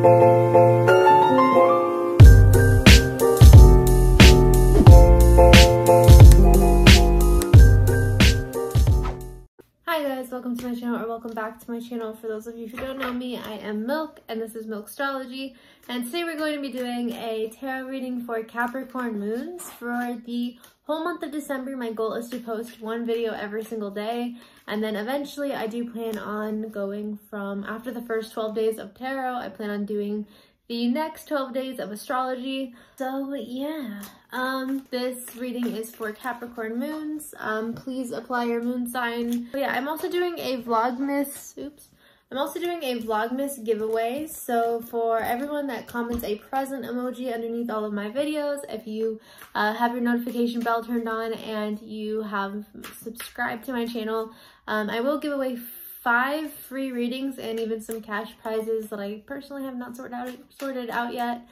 Hi guys, welcome to my channel, or welcome back to my channel. For those of you who don't know me, I am Milk and this is Milk Astrology, and today we're going to be doing a tarot reading for Capricorn Moons for the whole month of December. My goal is to post one video every single day, and then eventually I do plan on going from after the first 12 days of tarot, I plan on doing the next 12 days of astrology. So yeah, this reading is for Capricorn Moons. Please apply your moon sign. But yeah, I'm also doing a vlogmas giveaway. So for everyone that comments a present emoji underneath all of my videos, if you have your notification bell turned on and you have subscribed to my channel, I will give away 5 free readings and even some cash prizes that I personally have not sorted out yet.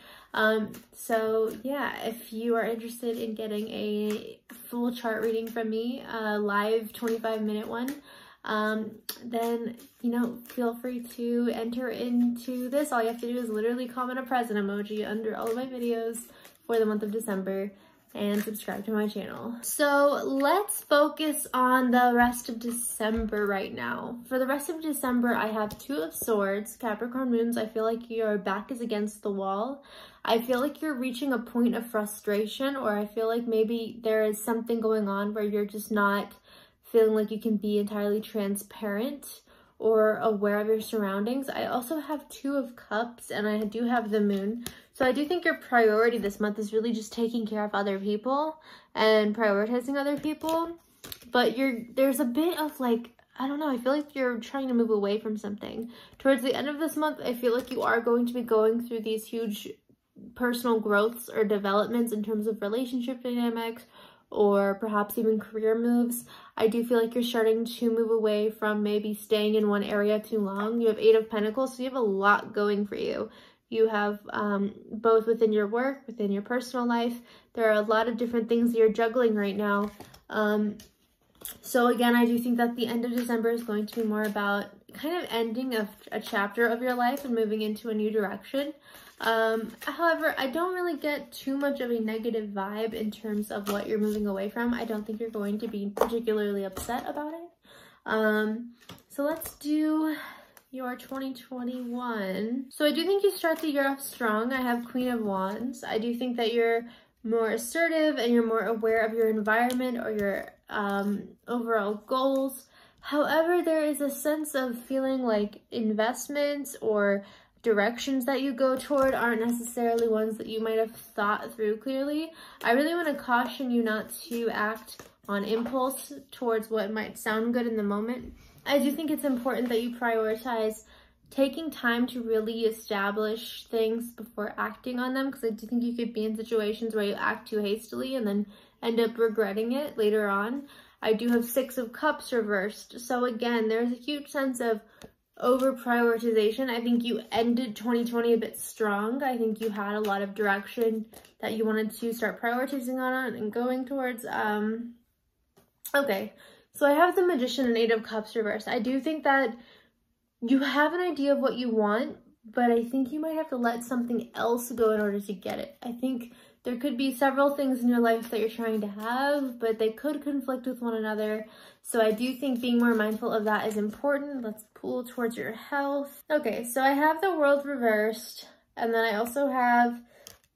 So yeah, if you are interested in getting a full chart reading from me, a live 25-minute one, then, you know, feel free to enter into this. All you have to do is literally comment a present emoji under all of my videos for the month of December and subscribe to my channel. So let's focus on the rest of December right now. For the rest of December, I have 2 of Swords. Capricorn Moons, I feel like your back is against the wall. I feel like you're reaching a point of frustration, or I feel like maybe there is something going on where you're just not feeling like you can be entirely transparent or aware of your surroundings. I also have 2 of Cups, and I do have the Moon. So I do think your priority this month is really just taking care of other people and prioritizing other people. But there's a bit of like, I don't know, I feel like you're trying to move away from something. Towards the end of this month, I feel like you are going to be going through these huge personal growths or developments in terms of relationship dynamics, or perhaps even career moves. I do feel like you're starting to move away from maybe staying in one area too long. You have 8 of Pentacles, so you have a lot going for you. You have both within your work, within your personal life. There are a lot of different things that you're juggling right now. So again, I do think that the end of December is going to be more about kind of ending a chapter of your life and moving into a new direction. However, I don't really get too much of a negative vibe in terms of what you're moving away from. I don't think you're going to be particularly upset about it. So let's do your 2021. So I do think you start the year off strong. I have Queen of Wands. I do think that you're more assertive and you're more aware of your environment or your overall goals. However, there is a sense of feeling like investments or directions that you go toward aren't necessarily ones that you might have thought through clearly. I really want to caution you not to act on impulse towards what might sound good in the moment. I do think it's important that you prioritize taking time to really establish things before acting on them, because I do think you could be in situations where you act too hastily and then end up regretting it later on. I do have 6 of Cups reversed. So again, there's a huge sense of over prioritization. I think you ended 2020 a bit strong. I think you had a lot of direction that you wanted to start prioritizing on and going towards. Okay, so I have the Magician and 8 of Cups reversed. I do think that you have an idea of what you want, but I think you might have to let something else go in order to get it. I think there could be several things in your life that you're trying to have, but they could conflict with one another. So I do think being more mindful of that is important. Let's pull towards your health. Okay, so I have the World reversed, and then I also have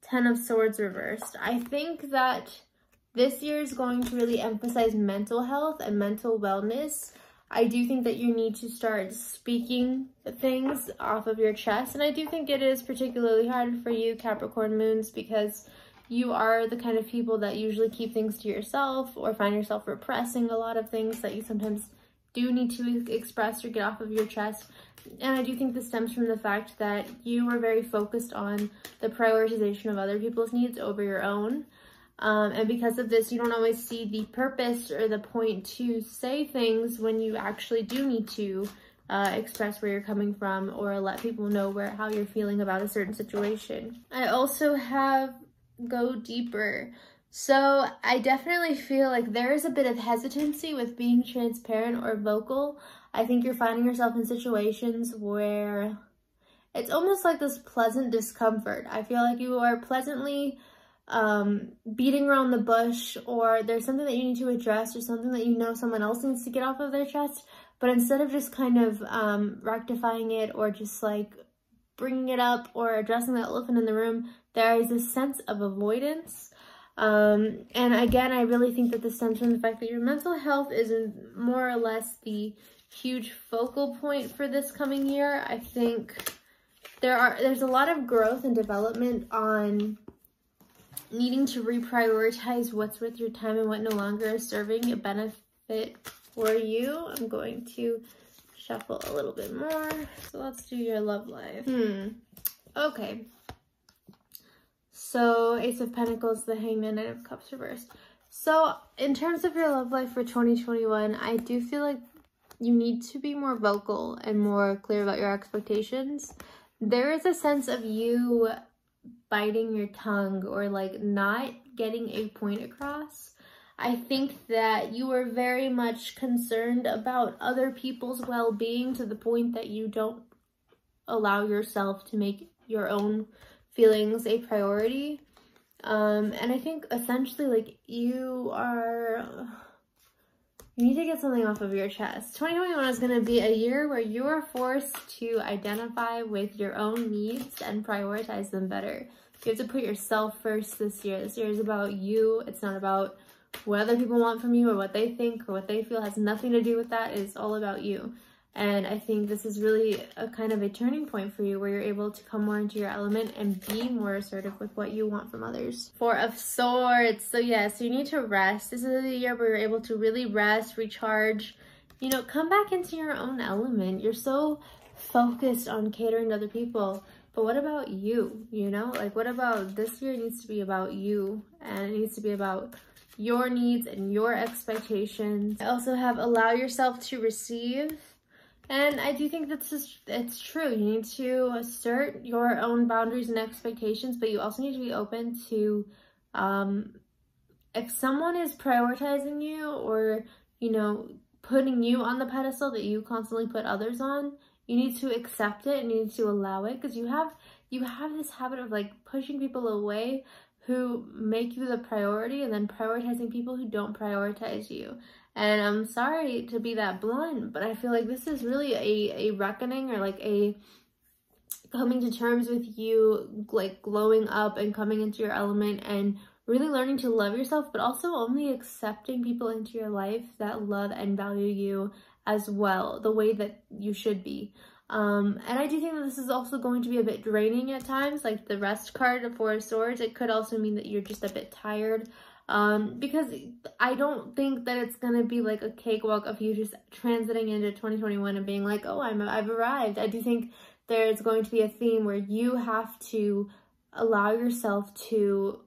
10 of Swords reversed. I think that this year is going to really emphasize mental health and mental wellness. I do think that you need to start speaking things off of your chest, and I do think it is particularly hard for you, Capricorn Moons, because you are the kind of people that usually keep things to yourself or find yourself repressing a lot of things that you sometimes do need to express or get off of your chest. And I do think this stems from the fact that you are very focused on the prioritization of other people's needs over your own. And because of this, you don't always see the purpose or the point to say things when you actually do need to express where you're coming from or let people know how you're feeling about a certain situation. I also have Go Deeper. So I definitely feel like there is a bit of hesitancy with being transparent or vocal. I think you're finding yourself in situations where it's almost like this pleasant discomfort. I feel like you are pleasantly beating around the bush, or there's something that you need to address, or something that you know someone else needs to get off of their chest, but instead of just kind of rectifying it or just like bringing it up or addressing the elephant in the room, there is a sense of avoidance. And again, I really think that this stems from the fact that your mental health is more or less the huge focal point for this coming year. I think there's a lot of growth and development on needing to reprioritize what's worth your time and what no longer is serving a benefit for you. I'm going to shuffle a little bit more. So let's do your love life. Okay. So Ace of Pentacles, the Hangman, Knight of Cups reversed. So in terms of your love life for 2021, I do feel like you need to be more vocal and more clear about your expectations. There is a sense of you biting your tongue or like not getting a point across. I think that you are very much concerned about other people's well-being to the point that you don't allow yourself to make your own feelings a priority. And I think essentially like you need to get something off of your chest. 2021 is going to be a year where you are forced to identify with your own needs and prioritize them better. You have to put yourself first this year. This year is about you. It's not about what other people want from you or what they think or what they feel. It has nothing to do with that. It's all about you. And I think this is really a kind of a turning point for you where you're able to come more into your element and be more assertive with what you want from others. Four of Swords. So yeah, so you need to rest. This is the year where you're able to really rest, recharge, you know, come back into your own element. You're so focused on catering to other people. But what about you? You know, like what about this year needs to be about you, and it needs to be about your needs and your expectations. I also have allow yourself to receive. And I do think it's true. You need to assert your own boundaries and expectations, but you also need to be open to, if someone is prioritizing you or, you know, putting you on the pedestal that you constantly put others on, you need to accept it and you need to allow it, because you have this habit of like pushing people away who make you the priority and then prioritizing people who don't prioritize you. And I'm sorry to be that blunt, but I feel like this is really a reckoning, or like a coming to terms with you, like glowing up and coming into your element and really learning to love yourself, but also only accepting people into your life that love and value you as well, the way that you should be. And I do think that this is also going to be a bit draining at times, like the rest card of Four of Swords. It could also mean that you're just a bit tired. Because I don't think that it's gonna be like a cakewalk of you just transiting into 2021 and being like, oh, I've arrived. I do think there's going to be a theme where you have to allow yourself to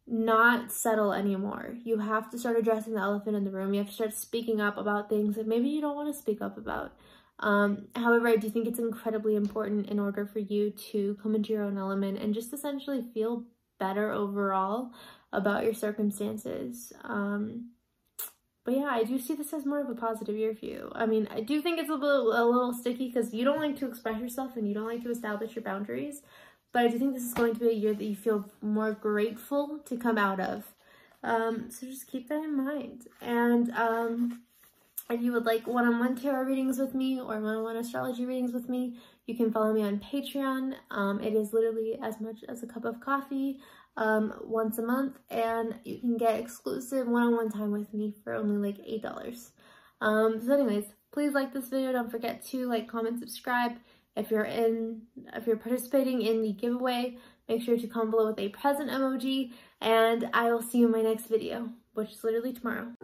not settle anymore. You have to start addressing the elephant in the room. You have to start speaking up about things that maybe you don't want to speak up about. However, I do think it's incredibly important in order for you to come into your own element and just essentially feel better overall about your circumstances. But yeah, I do see this as more of a positive year for you. I mean, I do think it's a little sticky because you don't like to express yourself and you don't like to establish your boundaries. But I do think this is going to be a year that you feel more grateful to come out of. So just keep that in mind. And if you would like one-on-one tarot readings with me or one-on-one astrology readings with me, you can follow me on Patreon. It is literally as much as a cup of coffee once a month, and you can get exclusive one-on-one time with me for only like $8. So anyways, please like this video. Don't forget to like, comment, subscribe. If you're participating in the giveaway, make sure to comment below with a present emoji, and I will see you in my next video, which is literally tomorrow.